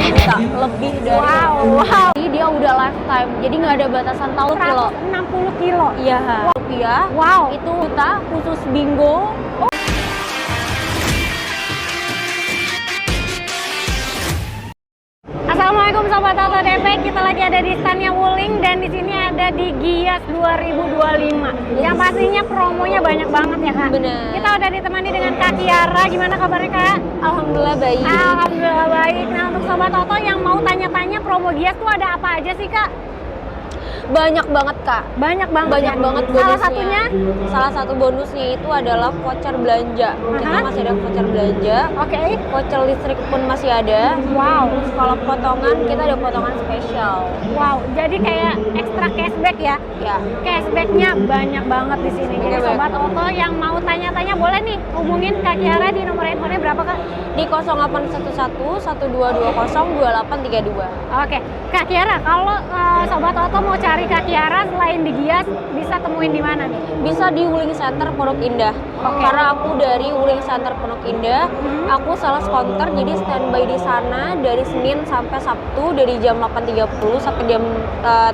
Juta lebih dari. Wow. Jadi dia udah lifetime, jadi nggak ada batasan tahun kilo. 160 kilo. Iya. Rupiah. Wow. Itu juta khusus bingo. Assalamualaikum Sobat Auto DP, kita lagi ada di standnya Wuling dan di sini ada di Gias 2025. Yang pastinya promonya banyak banget ya Kak. Bener. Kita udah ditemani dengan Kak Kiara, gimana kabarnya Kak? Alhamdulillah baik. Alhamdulillah baik. Nah untuk Sobat Auto yang mau tanya-tanya promo Gias tuh ada apa aja sih Kak? Banyak banget Kak. Banyak banget. Banyak ya? banget bonusnya. Salah satunya? Salah satu bonusnya itu adalah voucher belanja. Kita masih ada voucher belanja. Oke. Voucher listrik pun masih ada. Wow. Terus kalau potongan kita ada potongan spesial. Wow. Jadi kayak ekstra cashback ya? Ya. Cashbacknya banyak banget di sini. Jadi Banyak. Sobat Auto yang mau tanya-tanya boleh nih hubungin Kak Kiara di nomor handphonenya berapa Kak? Di 0811 1220 2832. Oke, Kak Kiara, kalau Sobat Auto mau cari Kak Kiara selain di Gias, bisa temuin di mana nih? Bisa di Wuling Center Pondok Indah. Oke. Karena aku dari Wuling Center Pondok Indah, aku sales counter, jadi standby di sana dari Senin sampai Sabtu dari jam 8.30 sampai jam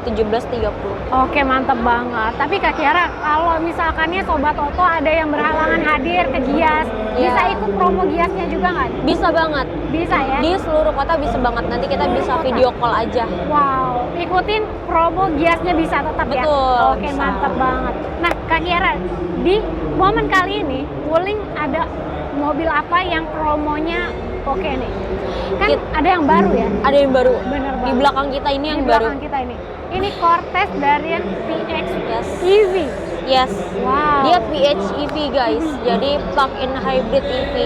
17.30. Oke, mantep banget. Tapi Kak Kiara, kalau misalkannya Sobat Auto ada yang berhalangan hadir ke Gias, Iya. bisa ikut promo Giasnya juga nggak? Bisa banget. Bisa ya? Di seluruh kota bisa banget. Nanti kita bisa video call aja. Wow, ikutin promo Giasnya bisa tetap ya? Betul, Oke, bisa. mantep banget. Nah, Kak Kiara, di momen kali ini, Wuling ada mobil apa yang promonya oke nih? Kan ada yang baru ya? Ada yang baru. Bener Di banget. belakang kita ini yang Di baru. belakang kita ini. Ini Cortez dari yang Yes. PHEV. Yes. Wow. Dia PHEV guys. Jadi plug-in hybrid EV.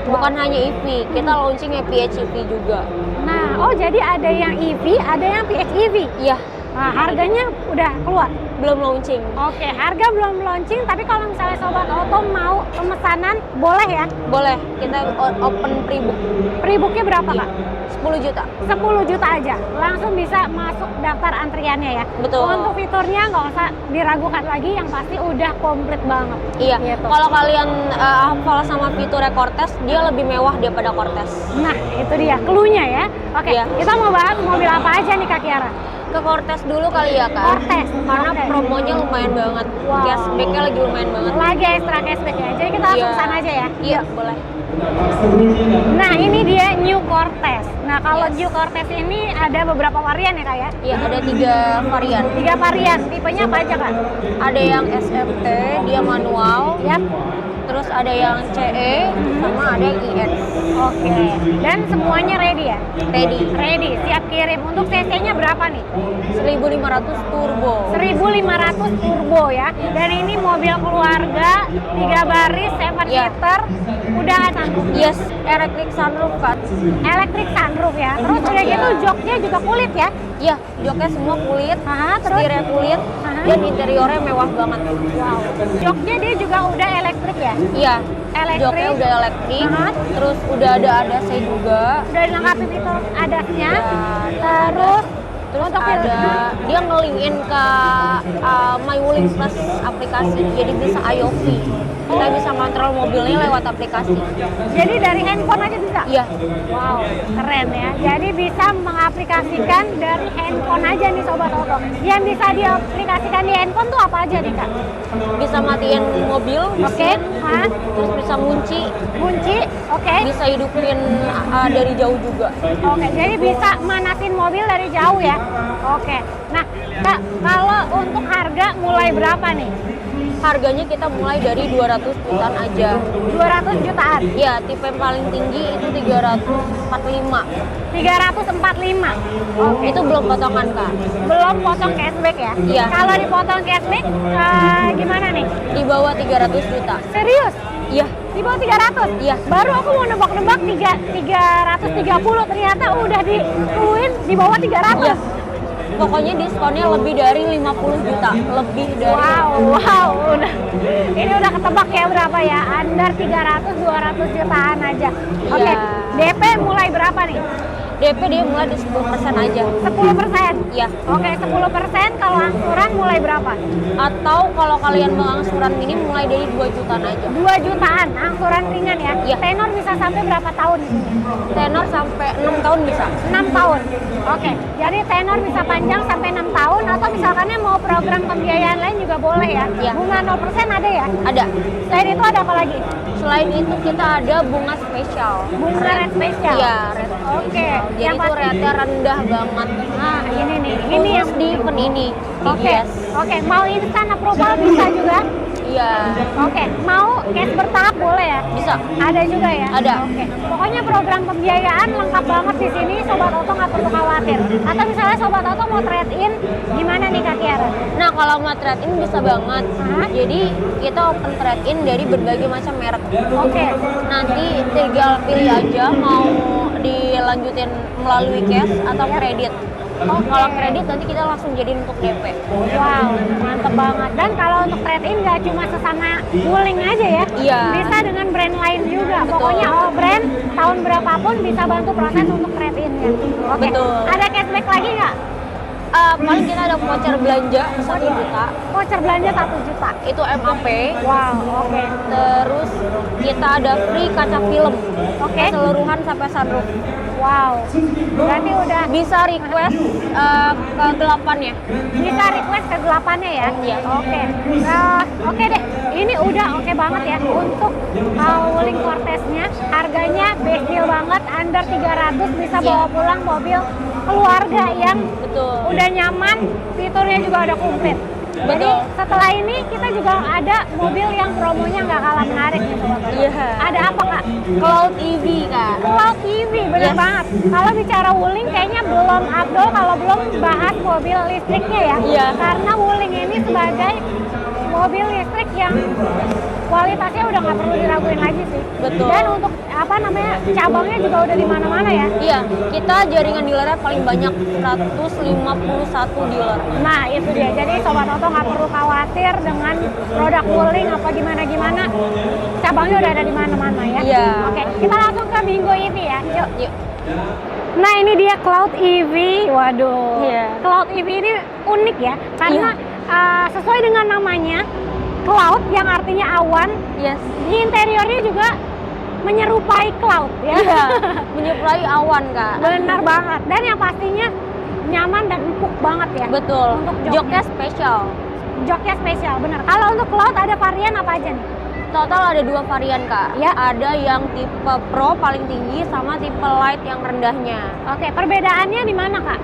Bukan hanya EV, kita launchingnya PHEV juga. Nah, oh jadi ada yang EV, ada yang PHEV. Iya, Nah, harganya udah keluar. belum launching. Oke, harga belum launching, tapi kalau misalnya Sobat Auto mau pemesanan, boleh ya? Boleh, kita open pre-book. Pre-booknya berapa Kak? 10 juta. 10 juta aja, langsung bisa masuk daftar antriannya ya? Betul. Untuk fiturnya nggak usah diragukan lagi, yang pasti udah komplit banget. Iya, Gitu. kalau kalian hafal sama fiturnya Cortez, dia lebih mewah daripada Cortez. Nah, itu dia, clue-nya ya. Oke, Iya. kita mau bahas mobil apa aja nih Kak Kiara? Ke Cortez dulu kali ya Kak. Cortez, Karena oke. promonya lumayan banget. Wow. Cashback-nya lagi lumayan banget. Lagi ekstra cashback ya, jadi kita langsung Iya. kesana aja ya? Iya, boleh. Nah, ini dia New Cortez. Nah, kalau Yes. New Cortez ini ada beberapa varian ya Kak ya? Iya, ada 3 varian. 3 varian, tipenya apa aja Kak? Ada yang SMT, dia manual. Yap. Terus ada yang CE, sama ada yang IX. Oke. Dan semuanya ready ya? Ready. Ready, siap kirim. Untuk CC-nya berapa nih? 1500 turbo. 1500 turbo ya. Dan ini mobil keluarga, 3 baris, 7 Iya. seater. Udah sunroof. Yes, electric sunroof kan. Electric sunroof ya. Terus udah Iya. gitu joknya juga kulit ya? Iya, joknya semua kulit, Terus? setirnya kulit, dan interiornya mewah banget. Wow. Joknya dia juga udah elektrik ya? Iya, Elektrik. joknya udah elektrik, Aha. terus udah ada ADAS juga. Udah dilengkapi fitur ADAS-nya. Ya, Terus untuk ada dia ngelinkin ke My Wuling Plus aplikasi, jadi bisa IoV. Kita bisa kontrol mobilnya lewat aplikasi. jadi dari handphone aja bisa? Iya, Wow, keren ya. Jadi bisa mengaplikasikan dari handphone aja nih Sobat Auto. Yang bisa diaplikasikan di handphone tuh apa aja nih Kak? bisa matiin mobil, Oke, mesin, hah? terus bisa kunci, Kunci, oke. bisa hidupin dari jauh juga. Oke, jadi bisa manasin mobil dari jauh ya? Oke. Nah, Kak, kalau untuk harga mulai berapa nih? Harganya kita mulai dari 200 jutaan aja. 200 jutaan. Ya, tipe yang paling tinggi itu 345. 345. Oke. Itu belum potongan Kak. Belum potong cashback ya? Iya. Kalau dipotong cashback, gimana nih? Di bawah 300 juta. Serius? Iya, Di bawah 300? Iya. Baru aku mau nebak-nebak 330, ternyata udah dituin di bawah 300. iya. Pokoknya diskonnya lebih dari 50 juta. Lebih dari. Wow, ini udah ketebak ya berapa ya? Under 300, 200 jutaan aja. Oke, Iya. DP mulai berapa nih? DP dia mulai di 10% aja. 10%? Iya. Oke, 10%. Kalau angsuran mulai berapa? Atau kalau kalian mau angsuran minim mulai dari 2 jutaan aja. 2 jutaan, angsuran ringan ya? Iya. Tenor bisa sampai berapa tahun di sini? Tenor sampai 6 tahun bisa. 6 tahun. Oke, jadi tenor bisa panjang sampai 6 tahun atau misalkannya mau program pembiayaan lain juga boleh ya? Iya. Bunga 0% ada ya? Ada. Selain itu ada apa lagi? Selain itu kita ada bunga spesial. Bunga rate spesial? Iya, rate Oke. spesial. Jadi Yang itu pasti- rate-nya rendah banget. Nah, ini nih. Ini Ini yang di event ini. Oke. Yes. Oke, mau instan approval bisa juga? Iya. Oke, mau cash bertahap boleh ya? Bisa. Ada juga ya? Ada. Oke. Pokoknya program pembiayaan lengkap banget di sini, Sobat Oto nggak perlu khawatir. Atau misalnya Sobat Oto mau trade in, gimana nih Kak Kiara? Nah, kalau mau trade in bisa banget. Hah? Jadi kita open trade in dari berbagai macam merek. Oke. Nanti tinggal pilih aja mau dilanjutin melalui cash atau kredit. Oke. Kalau kredit nanti kita langsung jadiin untuk DP. Wow, mantep banget. Dan kalau untuk trade in nggak cuma sesama Wuling aja ya? Iya. Bisa dengan brand lain juga. Betul. Pokoknya all brand, tahun berapapun bisa bantu proses untuk trade in ya. Oke. Betul. Ada cashback lagi nggak? Paling kita ada voucher belanja 1 juta. Voucher belanja 1 juta. Itu MAP. Wow, oke. Terus kita ada free kaca film. Oke. Keseluruhan sampai sunroof. Wow. Berarti udah Bisa request kegelapannya. bisa request kegelapannya ya? Iya. Oke. Oke deh. Ini udah oke banget ya untuk Wuling Cortez-nya. Harganya best deal banget, under 300 bisa Iya. bawa pulang mobil keluarga yang Betul. udah nyaman, fiturnya juga udah komplit. Jadi Betul. setelah ini kita juga ada mobil yang promonya nggak kalah menarik nih Sobat Oto. Iya. Ada apa Kak? Cloud EV, Kak. Cloud EV, bener Yes. banget. Kalau bicara Wuling kayaknya belum Abdul kalau belum bahas mobil listriknya ya. Iya. Karena Wuling ini sebagai mobil listrik yang kualitasnya udah nggak perlu diraguin lagi sih. Betul. Dan untuk apa namanya cabangnya juga udah di mana-mana ya. Iya, kita jaringan dealernya paling banyak 151 dealer. Nah itu dia. Jadi Sobat Oto nggak perlu khawatir dengan produk Wuling apa gimana-gimana. Cabangnya udah ada di mana-mana ya. Iya. Oke, kita langsung ke Bingo EV ya. Yuk. Yuk. Nah ini dia Cloud EV, waduh. Iya. Cloud EV ini unik ya, karena sesuai dengan namanya Cloud yang artinya awan, Yes. di interiornya juga menyerupai cloud ya. Iya, menyerupai awan, Kak. Benar banget. Dan yang pastinya nyaman dan empuk banget ya. Betul. Untuk Joknya spesial. Joknya spesial, benar. Kalau untuk Cloud ada varian apa aja nih? Total ada 2 varian, Kak. Ya. Ada yang tipe Pro paling tinggi sama tipe Light yang rendahnya. Oke, perbedaannya di mana Kak?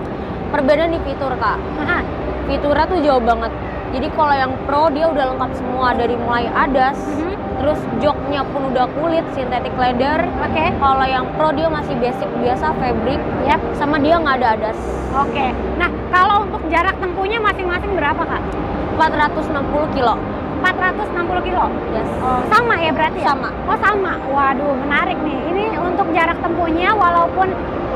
Perbedaan di fitur, Kak. Aha. Fiturnya tuh jauh banget. Jadi kalau yang Pro dia udah lengkap semua dari mulai ADAS, Mhm. terus joknya pun udah kulit synthetic leather. Oke. Kalau yang Pro dia masih basic biasa fabric, Yap. sama dia nggak ada ADAS. Oke. Nah, kalau untuk jarak tempuhnya masing-masing berapa Kak? 460 kilo. 460 kilo. Yes. Oh, sama ya berarti ya? Sama. Oh sama. Waduh, menarik nih. Ini untuk jarak tempuhnya walaupun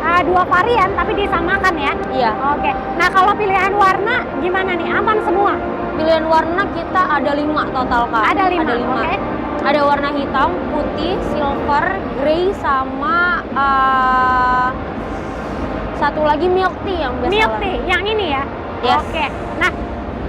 2 varian tapi disamakan ya. Iya. Oke. Nah, kalau pilihan warna gimana nih? Aman semua? Pilihan warna kita ada 5 total, Kak. Ada 5. Ada 5. Oke. Ada warna hitam, putih, silver, grey, sama satu lagi milk tea yang biasa. Milk tea yang ini ya. Yes. Oke. Nah,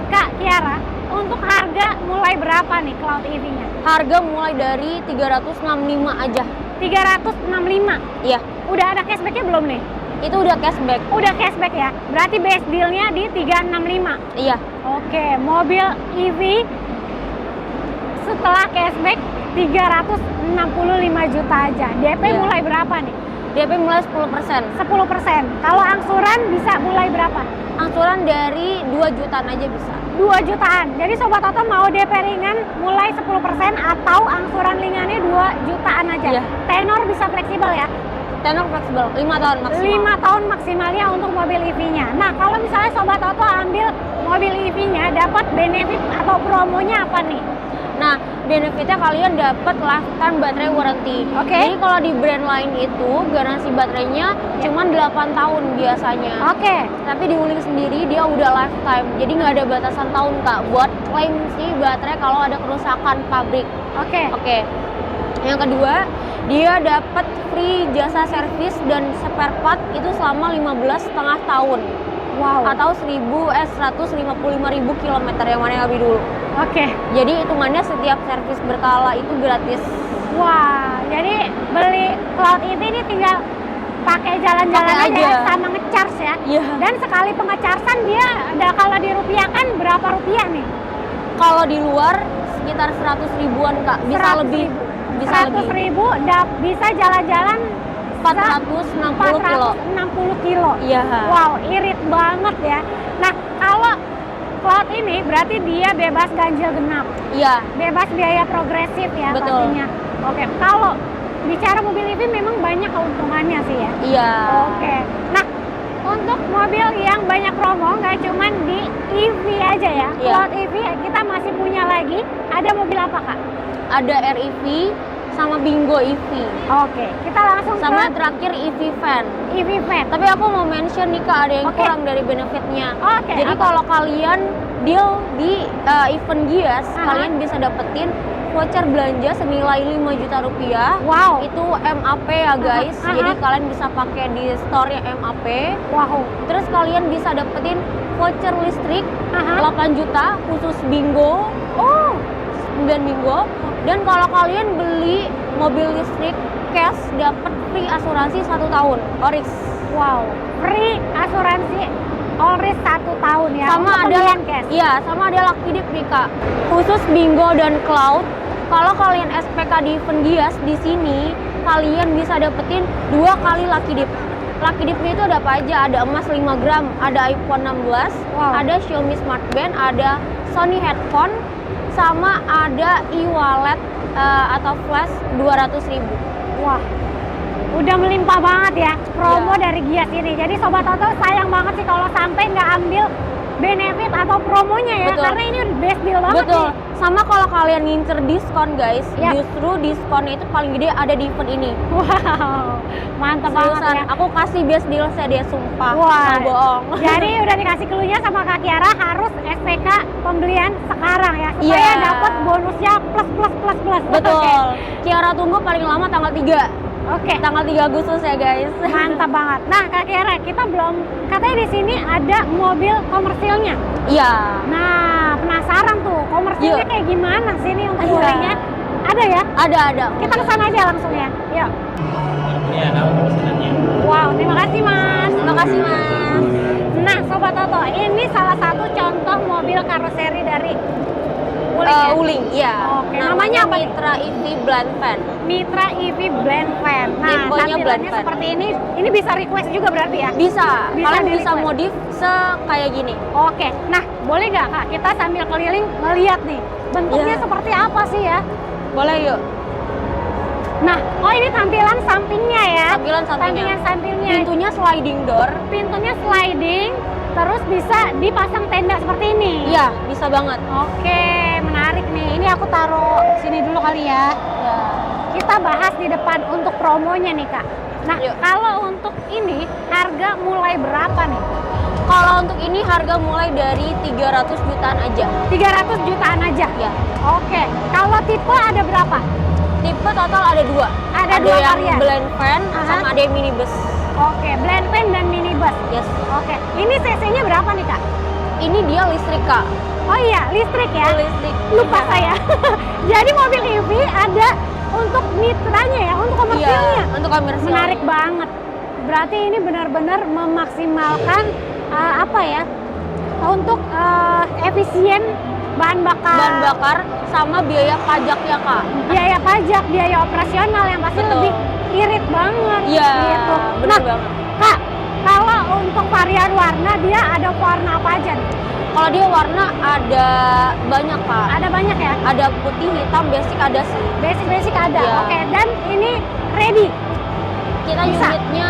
Kak Kiara, untuk harga mulai berapa nih Cloud EV-nya? Harga mulai dari 365 aja. 365. Iya, Udah ada cashback-nya belum nih? itu udah cashback. Udah cashback ya. Berarti best deal-nya di 365. Iya, Oke, mobil EV setelah cashback 365 juta aja. DP Iya. mulai berapa nih? DP mulai 10%. 10%. Kalau angsuran bisa mulai berapa? Angsuran dari 2 jutaan aja bisa. 2 jutaan. Jadi Sobat Oto mau DP ringan mulai 10% atau angsuran ringannya 2 jutaan aja. Iya. Tenor bisa fleksibel ya. Tenor fleksibel, 5 tahun maksimal. 5 tahun maksimalnya untuk mobil EV-nya. Nah, kalau misalnya Sobat Oto ambil mobil EV-nya, dapat benefit atau promonya apa nih? Nah, benefitnya kalian dapat lifetime baterai warranty. Oke. Jadi kalau di brand lain itu garansi baterainya cuma 8 tahun biasanya. Oke. Tapi di Wuling sendiri dia udah lifetime. Jadi nggak ada batasan tahun, Kak, buat klaim si baterai kalau ada kerusakan pabrik. Oke. Oke. Yang kedua, dia dapat free jasa servis dan spare part itu selama 15,5 tahun. Wow. Atau 155.000 kilometer, yang mana yang lebih dulu. Oke. Jadi hitungannya setiap servis berkala itu gratis. Wah, jadi beli Cloud EV ini tinggal pakai jalan-jalan Pakai aja aja. ya, sama ngecharge ya. Iya. Dan sekali pengecarsan dia ada, kalau dirupiahkan berapa rupiah nih? Kalau di luar sekitar 100 ribuan Kak, bisa 100 lebih. ribu. Bisa 100 lebih. ribu bisa jalan-jalan 460 kilo. 460 kilo. Iya. Wow, irit banget ya. Nah, kalau Cloud ini berarti dia bebas ganjil genap, Iya. bebas biaya progresif ya. Betul. Pastinya. Oke, kalau bicara mobil EV memang banyak keuntungannya sih ya. Iya. Oke. Nah, untuk mobil yang banyak promo nggak cuman di EV aja ya. Iya. Cloud EV kita masih punya lagi. Ada mobil apa Kak? Ada REV sama Bingo EV. Oke, kita langsung Sama yang ke terakhir EV Van. EV Van. Tapi aku mau mention nih Kak, ada yang Oke. kurang dari benefitnya. Oke, Jadi apa? kalau kalian deal di event Gias, Aha. kalian bisa dapetin voucher belanja senilai 5 juta rupiah. Wow. Itu MAP ya guys. Aha. Jadi kalian bisa pakai di store-nya MAP. Wow. Terus kalian bisa dapetin voucher listrik Aha. 8 juta khusus Bingo. Oh. 9 Bingo. Dan kalau kalian beli mobil listrik cash dapat free asuransi 1 tahun Oris. Wow. Free asuransi Allris 1 tahun ya. Sama untuk ada pembelian cash. Iya, sama ada Lucky Dip nih Kak. Khusus Bingo dan Cloud. Kalau kalian SPK di event Gias di sini, kalian bisa dapetin 2 kali Lucky Dip. Lucky Dipnya itu ada apa aja? Ada emas 5 gram, ada iPhone 16, Wow. ada Xiaomi Smart Band, ada Sony headphone, sama ada e-wallet atau flash 200.000. Wah. Udah melimpah banget ya promo Iya. dari Gias ini. Jadi Sobat Auto sayang banget sih kalau sampai nggak ambil benefit atau promonya ya. Betul. Karena ini best deal banget Betul. nih. Sama kalau kalian ngincer diskon guys, Iya. justru diskonnya itu paling gede ada di event ini. Wow. Mantap banget Seriusan, ya. aku kasih best deal saya dia sumpah. Wah, Nggak bohong. jadi udah dikasih clue-nya sama Kak Kiara harus SPK pembelian sekarang ya supaya Iya. dapat bonusnya plus. Betul. Oke. Kiara tunggu paling lama tanggal 3. Oke. Tanggal 3 Agustus ya guys. Mantap banget. Nah, Kak Kiara, kita belum katanya di sini ada mobil komersilnya. Iya. Nah, penasaran tuh komersilnya Yuk. kayak gimana sih nih untuk Iya. belinya? Ada ya? Ada. Kita kesana aja langsung ya. Yuk. Iya, tahu pesanannya. Wow, terima kasih Mas. Terima kasih Mas. Nah, Sobat Toto, ini salah satu contoh mobil karoseri dari Wuling ya? Wuling, iya. Oke, namanya apa nih? Mitra EV Blend Van. Mitra EV Blend Van. Nah, Tipenya tampilannya Blend Van. seperti ini bisa request juga berarti ya? Bisa. Bisa Kalian di bisa request. modif kayak gini. Oke, nah boleh nggak Kak kita sambil keliling ngeliat nih bentuknya Iya. seperti apa sih ya? Boleh yuk. Nah, oh ini tampilan sampingnya ya? Tampilan sampingnya. Tampilan sampingnya. Pintunya sliding door. Pintunya sliding, terus bisa dipasang tenda seperti ini. Iya, bisa banget. Oke, menarik nih. Ini aku taruh sini dulu kali ya. Ya. Kita bahas di depan untuk promonya nih Kak. Nah, Yuk. kalau untuk ini harga mulai berapa nih? Kalau untuk ini harga mulai dari 300 jutaan aja. 300 jutaan aja. Ya. Oke, kalau tipe ada berapa? Tipe total ada 2. Ada dua yang varian? blend van Aha. sama ada yang minibus. Oke, blend van dan minibus. Yes. Oke, ini cc-nya berapa nih Kak? Ini dia listrik Kak. Oh iya, listrik ya. Listrik. Lupa Iya. saya. Jadi mobil EV ada untuk mitranya ya, untuk komersilnya. Iya, untuk komersial. Menarik banget. Berarti ini benar-benar memaksimalkan apa ya? Untuk efisien bahan bakar, sama biaya pajaknya Kak. biaya pajak, biaya operasional yang pasti Betul. lebih irit banget. Iya, gitu. bener Nah, banget. Kak, kalau untuk varian warna dia ada warna apa aja nih? Kalau dia warna ada banyak Kak. Ada banyak ya? Ada putih, hitam, basic ada sih. Basic ada. Iya. Oke, dan ini ready. Kita Bisa. unitnya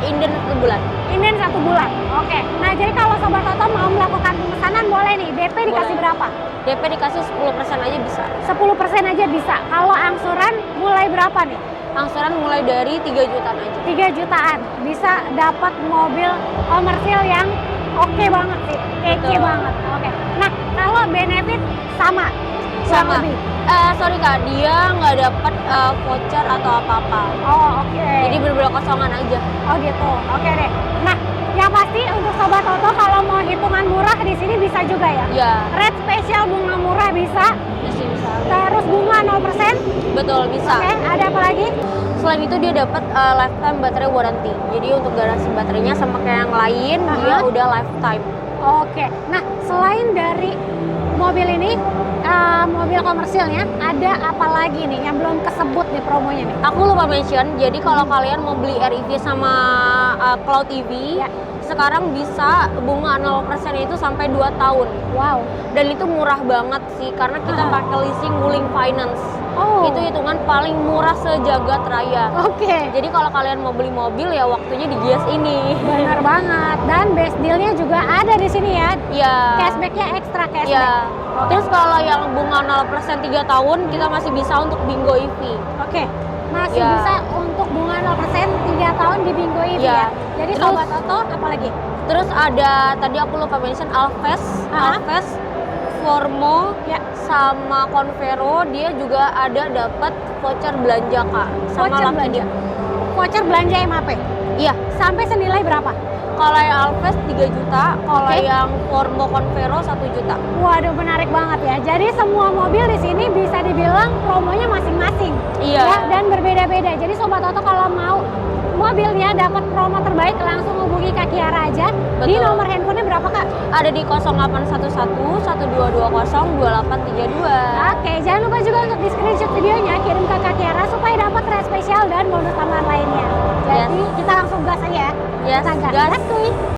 inden 1 bulan. Inden 1 bulan. Oke. Nah, jadi kalau Sobat Toto mau melakukan pemesanan boleh nih. DP dikasih Boleh. berapa? DP dikasih 10% aja bisa. 10% aja bisa. Kalau angsuran mulai berapa nih? Angsuran mulai dari 3 jutaan aja. 3 jutaan. Bisa dapat mobil komersil yang oke banget sih. Kece Betul. banget. Oke. Nah, kalau benefit sama. kurang Sama. lebih. Sorry Kak, dia nggak dapat voucher atau apa-apa. Oh, oke. Jadi bener-bener kosongan aja. Oh gitu, oke deh. Nah, yang pasti untuk Sobat Toto kalau mau hitungan murah di sini bisa juga ya? Ya, Rate spesial bunga murah bisa, masih bisa. terus bunga 0%. Betul, bisa. Oke, ada apa lagi? Selain itu dia dapat lifetime baterai warranty. Jadi untuk garansi baterainya sama kayak yang lain, dia Aha. udah lifetime. Oke, nah selain dari mobil ini, mobil komersilnya, ada apa lagi nih yang belum kesebut nih promonya nih? Aku lupa mention, jadi kalau kalian mau beli REV sama Cloud EV, Ya. sekarang bisa bunga 0% itu sampai 2 tahun. Wow. Dan itu murah banget sih, karena kita Aha. pakai leasing Wuling Finance. Oh. Itu hitungan paling murah sejagat raya. Oke. Jadi kalau kalian mau beli mobil ya waktunya di Gias ini. Benar banget. Dan best dealnya juga ada di sini ya. Ya. Cashbacknya ekstra cashback. Ya. Oke. Terus kalau yang bunga 0% 3 tahun, kita masih bisa untuk Bingo EV. Oke, masih Ya. bisa untuk bunga 0% 3 tahun di Bingo EV Ya. ya. Jadi Terus- Sobat Toto apa lagi? Terus ada, tadi aku lupa mention Alves. Aha. Alves, Formo, Ya. sama Convero, dia juga ada dapat voucher belanja Kak. Sama Voucher Lucky belanja. Dip. Voucher belanja MAP. Iya, Sampai senilai berapa? kalau yang Alves 3 juta, kalau Oke. yang Formo Convero 1 juta. Waduh, menarik banget ya. Jadi semua mobil di sini bisa dibilang promonya masing-masing. Iya. Ya, dan berbeda-beda. Jadi Sobat Toto kalau mau mobilnya dapat promo terbaik langsung hubungi Kak Kiara aja. Di Betul. nomor handphonenya berapa Kak? Ada di 0811 1220 2832. Oke, jangan lupa juga untuk di screenshot videonya, kirim ke Kak Kiara supaya dapat rate spesial dan bonus tambahan lainnya. Jadi kita langsung gas aja ya. Yes, Kita gas. Kuy.